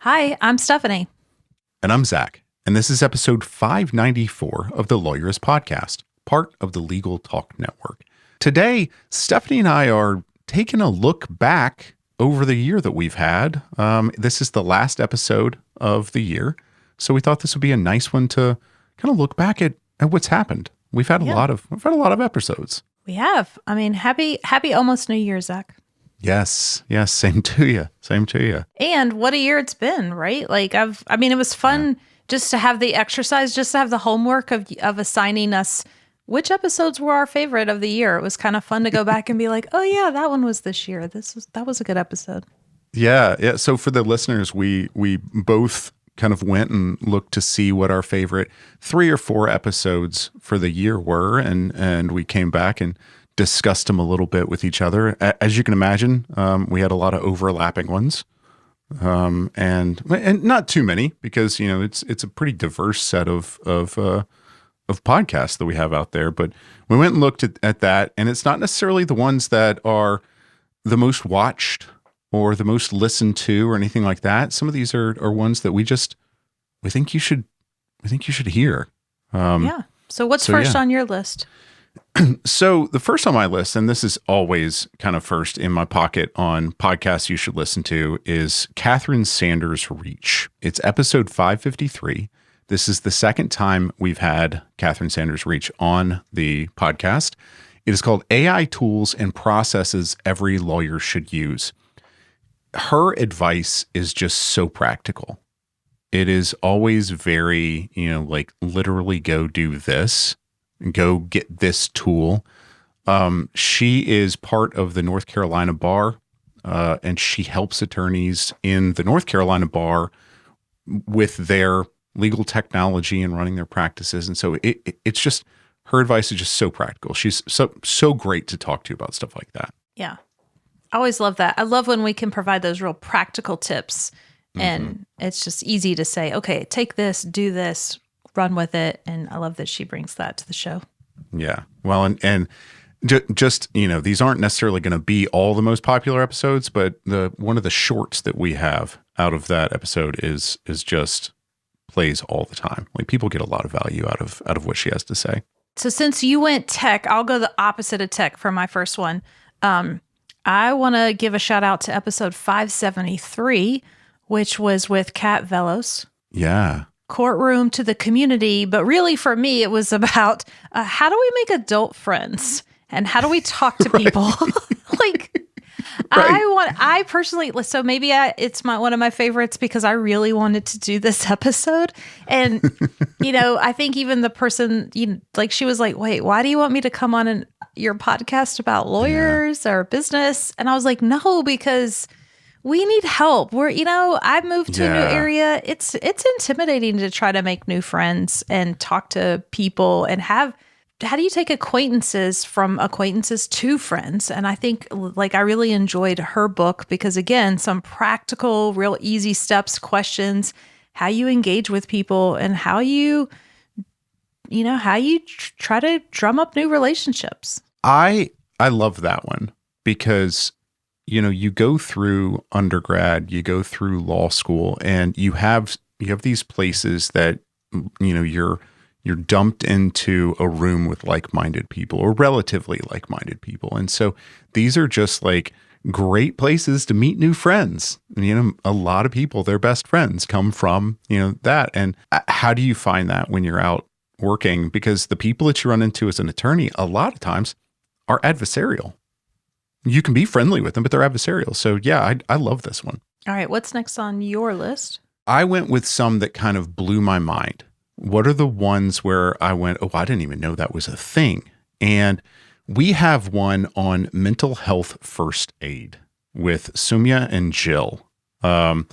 Hi, I'm Stephanie. And I'm Zach. And this is episode 594 of the Lawyerist Podcast, part of the Legal Talk Network. Today, Stephanie and I are taking a look back over the year that we've had. This is the last episode of the year. So we thought this would be a nice one to kind of look back at what's happened. We've had a lot of episodes. We have. I mean, happy almost New Year, Zach. Yes. Same to you. And what a year it's been, right? Like it was fun just to have the exercise, just to have the homework of assigning us which episodes were our favorite of the year. It was kind of fun to go back and be like, oh yeah, that one was this year. That was a good episode. Yeah. So for the listeners, we both kind of went and looked to see what our favorite 3 or 4 episodes for the year were, and we came back and discussed them a little bit with each other. As you can imagine, we had a lot of overlapping ones, and not too many because it's a pretty diverse set of podcasts that we have out there. But we went and looked at that, and it's not necessarily the ones that are the most watched or the most listened to or anything like that. Some of these are ones that we think you should hear. So what's first on your list? So the first on my list, and this is always kind of first in my pocket on podcasts you should listen to, is Catherine Sanders' Reach. It's episode 553. This is the second time we've had Catherine Sanders' Reach on the podcast. It is called AI Tools and Processes Every Lawyer Should Use. Her advice is just so practical. It is always very, like literally go do this, go get this tool. She is part of the North Carolina bar, and she helps attorneys in the North Carolina bar with their legal technology and running their practices. And so it's just, her advice is just so practical. She's so great to talk to about stuff like that. Yeah. I always love that. I love when we can provide those real practical tips, and it's just easy to say, okay, take this, do this, run with it. And I love that she brings that to the show. Yeah. Well, and just, these aren't necessarily going to be all the most popular episodes, but one of the shorts that we have out of that episode is just plays all the time. Like people get a lot of value out of what she has to say. So since you went tech, I'll go the opposite of tech for my first one. I want to give a shout out to episode 573, which was with Kat Velos. Yeah. Courtroom to the community. But really for me, it was about how do we make adult friends and how do we talk to people? I personally, so maybe it's one of my favorites because I really wanted to do this episode. And, I think even the person, she was like, wait, why do you want me to come on your podcast about lawyers or business? And I was like, no, because we need help. I moved to a new area. It's intimidating to try to make new friends and talk to people and how do you take acquaintances from acquaintances to friends? And I think I really enjoyed her book because again, some practical, real easy steps, questions, how you engage with people and how you try to drum up new relationships. I love that one because you go through undergrad, you go through law school, and you have these places that you're dumped into a room with like-minded people or relatively like-minded people. And so these are just like great places to meet new friends. A lot of people, their best friends come from, that. And how do you find that when you're out working? Because the people that you run into as an attorney, a lot of times are adversarial. You can be friendly with them, but they're adversarial. So yeah, I love this one. All right. What's next on your list? I went with some that kind of blew my mind. What are the ones where I went, oh, I didn't even know that was a thing? And we have one on mental health first aid with Sumya and Jill. It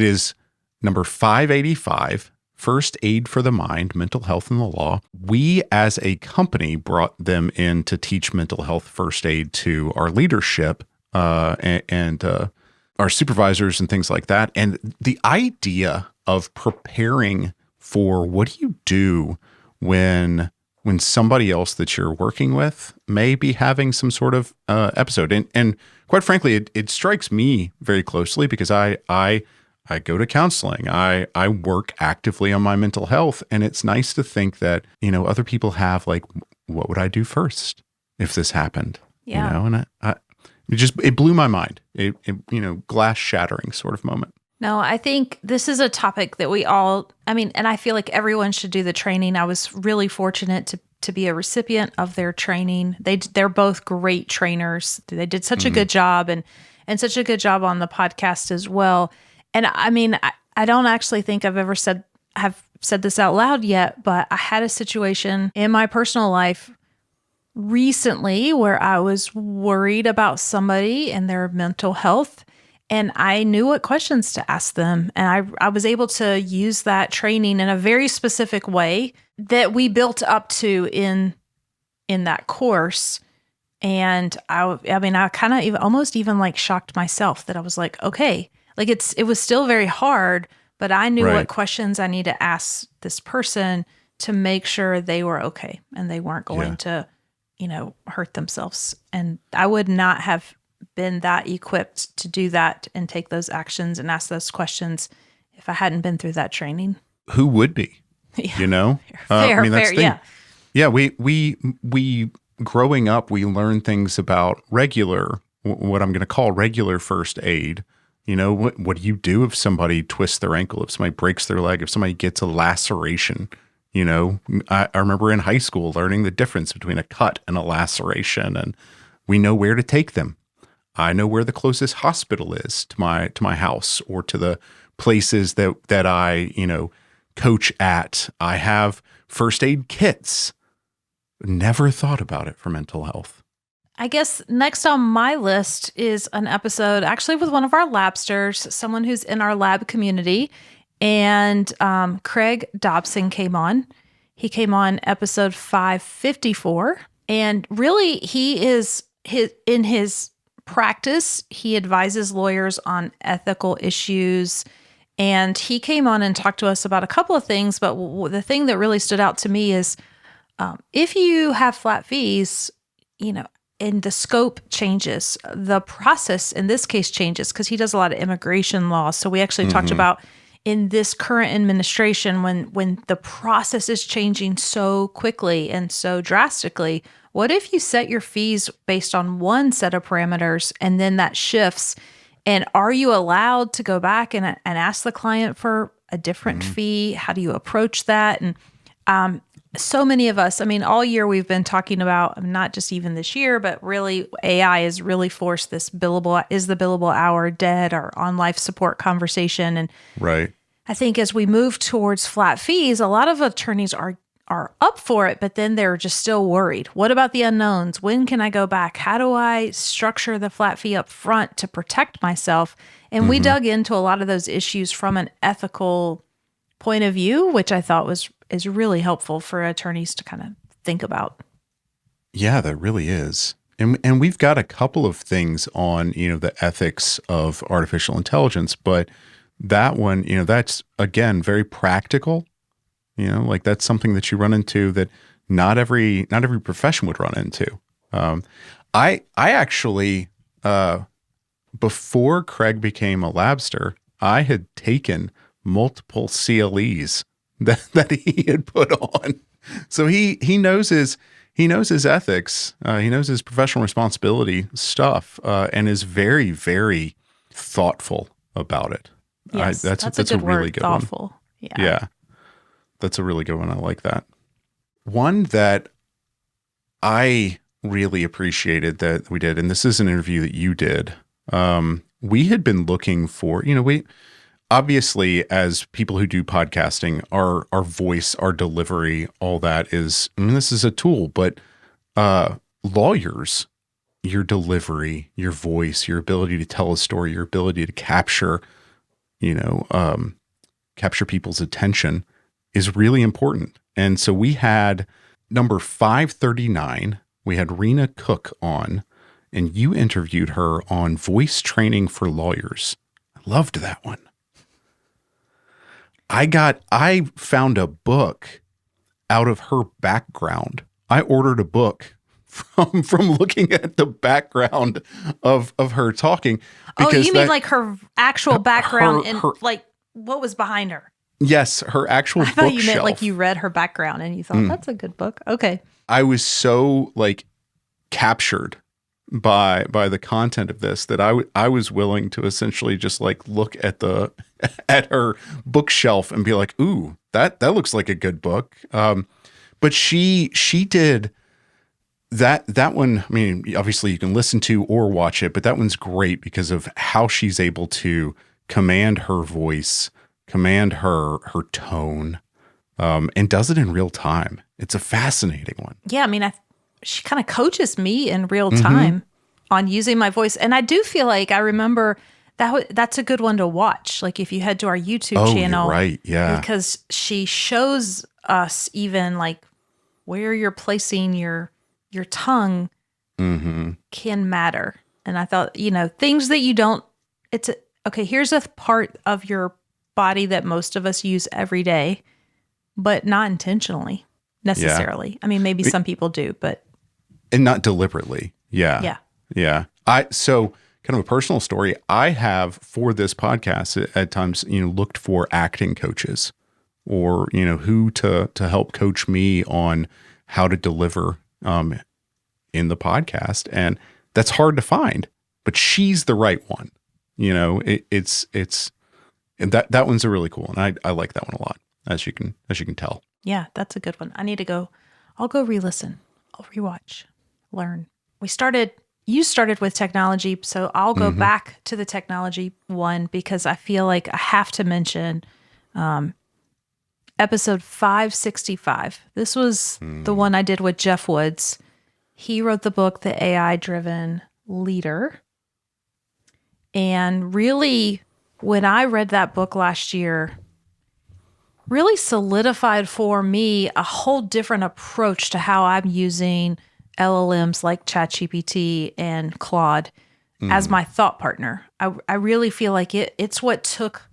is number 585, First Aid for the Mind, Mental Health in the Law. We, as a company, brought them in to teach mental health first aid to our leadership and our supervisors and things like that. And the idea of preparing for what do you do when somebody else that you're working with may be having some sort of episode. And quite frankly, it strikes me very closely because I I go to counseling. I work actively on my mental health. And it's nice to think that, other people have like, what would I do first if this happened? Yeah. And it blew my mind. It glass shattering sort of moment. No, I think this is a topic that and I feel like everyone should do the training. I was really fortunate to be a recipient of their training. They're both great trainers. They did such a good job and such a good job on the podcast as well. And I don't actually think I've ever said this out loud yet, but I had a situation in my personal life recently where I was worried about somebody and their mental health, and I knew what questions to ask them. And I was able to use that training in a very specific way that we built up to in that course. And I kind of almost even like shocked myself that I was like, okay, like it was still very hard, but I knew what questions I need to ask this person to make sure they were okay and they weren't going to, hurt themselves. And I would not have been that equipped to do that and take those actions and ask those questions if I hadn't been through that training. Who would be? Yeah. Fair, yeah. Yeah, we growing up, we learn things about what I'm going to call regular first aid. What do you do if somebody twists their ankle, if somebody breaks their leg, if somebody gets a laceration? I remember in high school learning the difference between a cut and a laceration, and we know where to take them. I know where the closest hospital is to my house or to the places that I, coach at. I have first aid kits. Never thought about it for mental health. I guess next on my list is an episode actually with one of our labsters, someone who's in our lab community. And Craig Dobson came on. He came on episode 554. And really, in his practice, he advises lawyers on ethical issues. And he came on and talked to us about a couple of things. But the thing that really stood out to me is if you have flat fees, and the scope changes, the process in this case changes because he does a lot of immigration law. So we actually talked about in this current administration, when the process is changing so quickly and so drastically, what if you set your fees based on one set of parameters and then that shifts? And are you allowed to go back and ask the client for a different fee? How do you approach that? And so many of us, all year we've been talking about, not just even this year, but really AI has really forced this is the billable hour dead or on life support conversation. And right. I think as we move towards flat fees, a lot of attorneys are up for it, but then they're just still worried. What about the unknowns? When can I go back? How do I structure the flat fee up front to protect myself? And we dug into a lot of those issues from an ethical point of view, which I thought is really helpful for attorneys to kind of think about. Yeah, that really is. And we've got a couple of things on, the ethics of artificial intelligence, but that one, that's again, very practical, like that's something that you run into that not every profession would run into. I actually, before Craig became a labster, I had taken multiple CLEs that he had put on. So he knows his ethics. He knows his professional responsibility stuff, and is very, very thoughtful about it. Yes, that's a really word, good thoughtful. one. Yeah. That's a really good one. I like that. One that I really appreciated that we did, and this is an interview that you did. We had been looking for, we obviously, as people who do podcasting, our voice, our delivery, all that is, this is a tool, but lawyers, your delivery, your voice, your ability to tell a story, your ability to capture people's attention is really important. And so we had number 539, we had Rena Cook on, and you interviewed her on voice training for lawyers. I loved that one. I found a book out of her background. I ordered a book from looking at the background of her talking. Oh, you mean like her actual background and her, like what was behind her? Yes, her actual I thought you bookshelf. meant like you read her background and you thought that's a good book. Okay. I was so like captured by the content of this that I was willing to essentially just like look at at her bookshelf and be like, ooh, that looks like a good book. But she did that one. I mean, obviously you can listen to or watch it, but that one's great because of how she's able to command her voice, command her tone, and does it in real time. It's a fascinating one. Yeah, I mean, she kind of coaches me in real time on using my voice, and I do feel like I remember that's a good one to watch. Like if you head to our YouTube channel, you're right? Yeah, because she shows us even like where you're placing your tongue can matter. And I thought, things that you don't. Okay. Here's a part of your body that most of us use every day, but not intentionally necessarily. Yeah. I mean, maybe some people do, and not deliberately. Yeah. Yeah. So kind of a personal story. I have for this podcast at times, looked for acting coaches or, who to help coach me on how to deliver, in the podcast. And that's hard to find, but she's the right one. And that one's a really cool one. I like that one a lot, as you can tell. Yeah, that's a good one. I need to go. I'll go re-listen. I'll rewatch, learn. You started with technology, so I'll go back to the technology one because I feel like I have to mention episode 565. This was the one I did with Jeff Woods. He wrote the book, The AI-Driven Leader. And really, when I read that book last year, really solidified for me a whole different approach to how I'm using LLMs like ChatGPT and Claude as my thought partner. I really feel like it's what took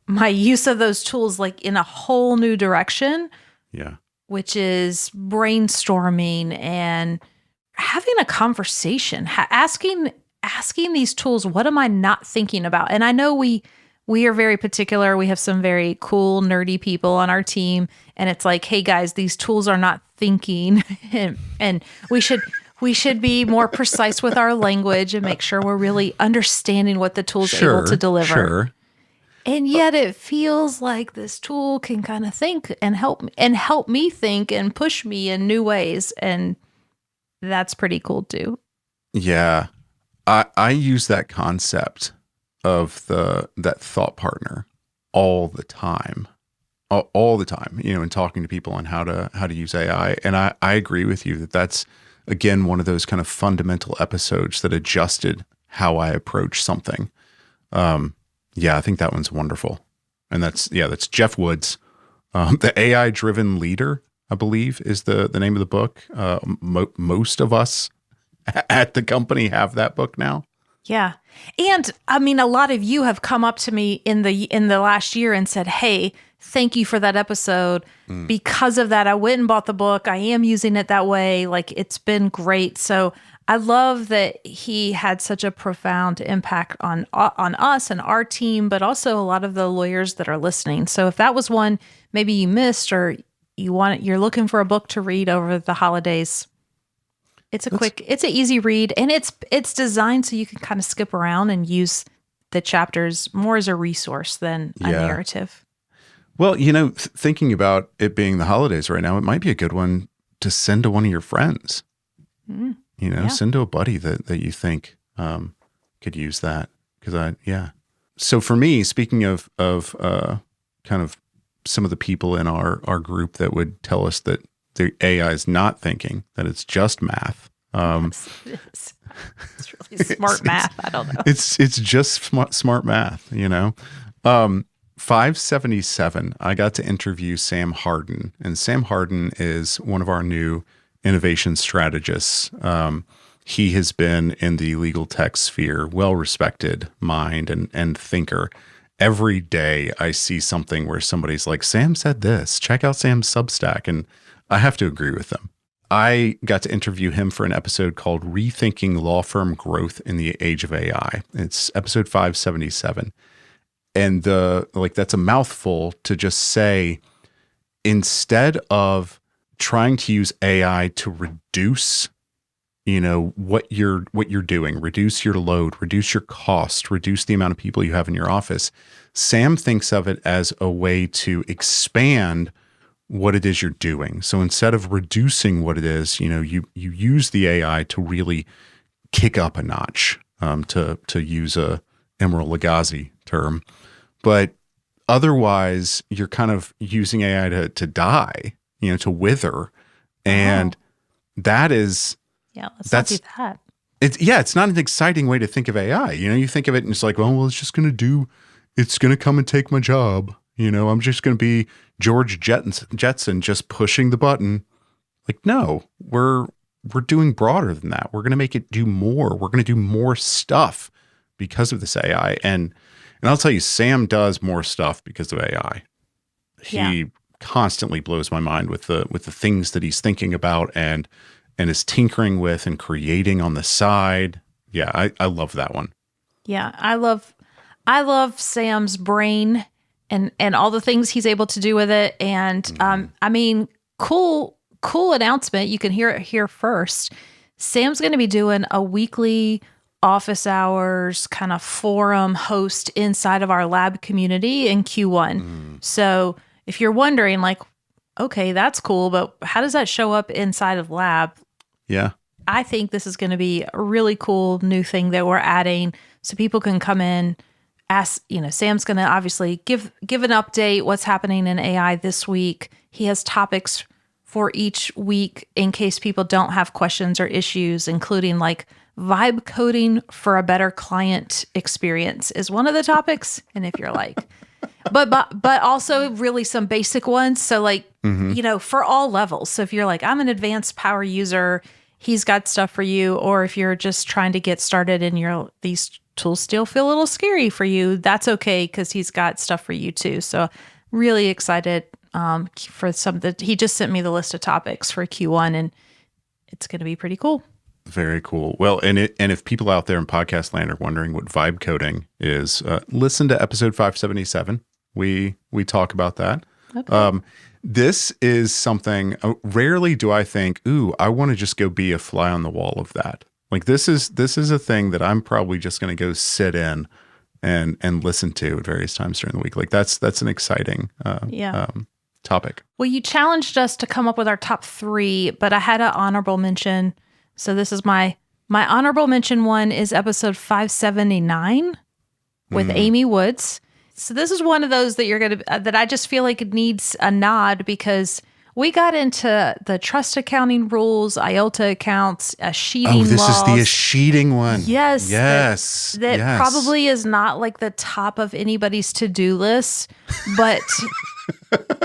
my use of those tools like in a whole new direction. Yeah. Which is brainstorming and having a conversation, asking these tools, what am I not thinking about? And I know we are very particular. We have some very cool, nerdy people on our team. And it's like, hey guys, these tools are not thinking and we should be more precise with our language and make sure we're really understanding what the tool's able to deliver. Sure. And yet it feels like this tool can kind of think and help me think and push me in new ways. And that's pretty cool too. Yeah. I use that concept of that thought partner all the time, in talking to people on how to use AI. And I agree with you that's, again, one of those kind of fundamental episodes that adjusted how I approach something. Yeah, I think that one's wonderful. And that's Jeff Woods. The AI-Driven Leader, I believe, is the name of the book. Most of us at the company have that book now. Yeah. And I mean, a lot of you have come up to me in the last year and said, hey, thank you for that episode. Because of that, I went and bought the book. I am using it that way. Like, it's been great. So I love that he had such a profound impact on us and our team, but also a lot of the lawyers that are listening. So if that was one maybe you missed or you're looking for a book to read over the holidays, it's an easy read, and it's designed so you can kind of skip around and use the chapters more as a resource than a narrative. Well, thinking about it being the holidays right now, it might be a good one to send to one of your friends. Send to a buddy that you think could use that. So for me, speaking of kind of some of the people in our group that would tell us that the AI is not thinking, that it's just math. It's really smart math. I don't know. It's just smart math, 577, I got to interview Sam Harden. And Sam Harden is one of our new innovation strategists. He has been in the legal tech sphere, well-respected mind and thinker. Every day I see something where somebody's like, Sam said this, check out Sam's Substack. And I have to agree with them. I got to interview him for an episode called Rethinking Law Firm Growth in the Age of AI. It's episode 577. And that's a mouthful to just say, instead of trying to use AI to reduce, what you're doing, reduce your load, reduce your cost, reduce the amount of people you have in your office, Sam thinks of it as a way to expand what it is you're doing. So instead of reducing what it is, you use the AI to really kick up a notch, to use a Emeril Lagasse term. But otherwise, you're kind of using AI to die, to wither. And that is... Yeah, not do that. It's not an exciting way to think of AI. You think of it and it's like, well, it's just going to come and take my job. I'm just going to be George Jetson just pushing the button. Like, no, we're doing broader than that. We're going to make it do more. We're going to do more stuff because of this AI. And I'll tell you, Sam does more stuff because of AI. He constantly blows my mind with the things that he's thinking about and is tinkering with and creating on the side. Yeah, I love that one. Yeah, I love Sam's brain and all the things he's able to do with it. And cool announcement. You can hear it here first. Sam's going to be doing a weekly office hours kind of forum host inside of our lab community in Q1. So if you're wondering, like, okay, that's cool, but how does that show up inside of lab? Yeah. I think this is going to be a really cool new thing that we're adding so people can come in, ask, Sam's going to obviously give an update, what's happening in AI this week. He has topics for each week in case people don't have questions or issues, including like vibe coding for a better client experience is one of the topics. And if you're like, but also really some basic ones. So like, for all levels. So if you're like, I'm an advanced power user, he's got stuff for you. Or if you're just trying to get started and these tools still feel a little scary for you, that's okay, because he's got stuff for you too. So really excited for he just sent me the list of topics for Q1, and it's going to be pretty cool. Very cool. Well, and if people out there in podcast land are wondering what vibe coding is, listen to episode 577. We talk about that. Okay. This is something, rarely do I think, ooh, I want to just go be a fly on the wall of that. Like this is a thing that I'm probably just going to go sit in and listen to at various times during the week. Like that's an exciting topic. Well, you challenged us to come up with our top 3, but I had an honorable mention. So this is my honorable mention one is episode 579 with Amy Woods. So this is one of those that that I just feel like it needs a nod, because we got into the trust accounting rules, IOTA accounts, sheeting laws. Oh, this is the sheeting one. Yes. That yes. probably is not like the top of anybody's to-do list, but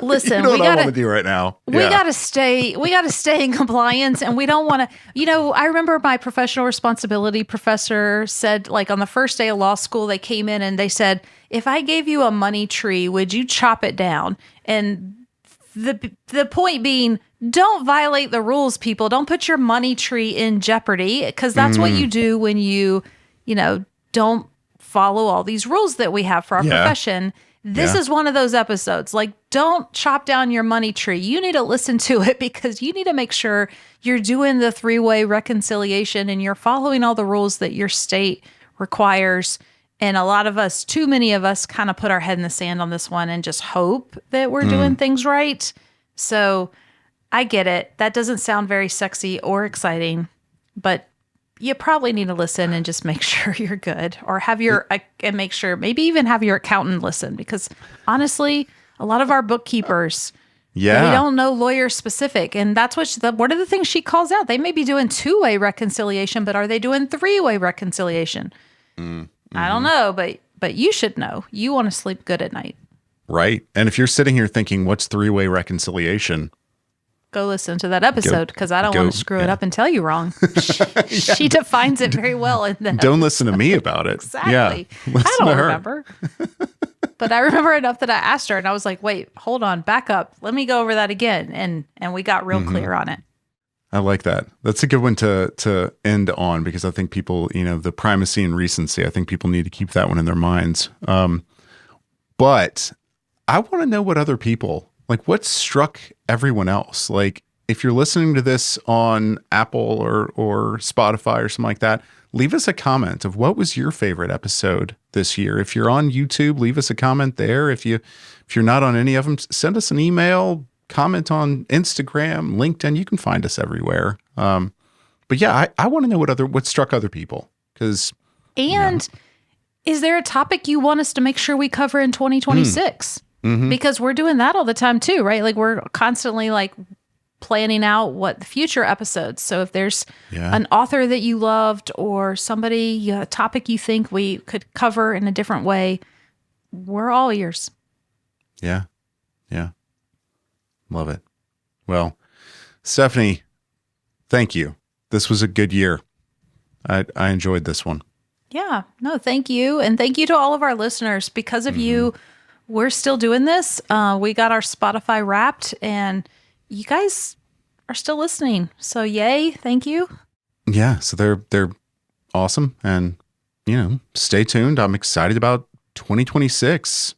listen, what I want to do right now. We gotta stay in compliance, and we don't want to, I remember my professional responsibility professor said, like, on the first day of law school, they came in and they said, if I gave you a money tree, would you chop it down? And the point being, don't violate the rules, people. Don't put your money tree in jeopardy, because that's what you do when you don't follow all these rules that we have for our profession. This is one of those episodes. Like, don't chop down your money tree. You need to listen to it, because you need to make sure you're doing the 3-way reconciliation and you're following all the rules that your state requires. And a lot of us, too many of us, kind of put our head in the sand on this one and just hope that we're doing things right. So I get it. That doesn't sound very sexy or exciting, but you probably need to listen and just make sure you're good, or and make sure, maybe even have your accountant listen, because honestly, a lot of our bookkeepers, they don't know lawyer specific. And that's what are the things she calls out? They may be doing 2-way reconciliation, but are they doing 3-way reconciliation? I don't know, but you should know. You want to sleep good at night. Right. And if you're sitting here thinking, what's 3-way reconciliation? Go listen to that episode, because I don't want to screw it up and tell you wrong. She defines it very well in that. Don't listen to me about it. Exactly. Yeah, I don't remember. But I remember enough that I asked her, and I was like, wait, hold on, back up. Let me go over that again. And we got real clear on it. I like that. That's a good one to end on, because I think people, the primacy and recency, I think people need to keep that one in their minds. But I want to know what other people, like, what struck everyone else. Like, if you're listening to this on Apple or Spotify or something like that, leave us a comment of what was your favorite episode this year. If you're on YouTube, leave us a comment there. If you're not on any of them, send us an email, comment on Instagram, LinkedIn. You can find us everywhere. But yeah, I want to know what struck other people. Is there a topic you want us to make sure we cover in 2026? Mm-hmm. Because we're doing that all the time too, right? Like, we're constantly like planning out what the future episodes. So if there's an author that you loved, or somebody, a topic you think we could cover in a different way, we're all ears. Yeah. Love it. Well, Stephanie, thank you. This was a good year. I enjoyed this one. Yeah. No, thank you. And thank you to all of our listeners. Because of you, we're still doing this. We got our Spotify Wrapped, and you guys are still listening. So yay. Thank you. Yeah. So they're awesome. And, stay tuned. I'm excited about 2026.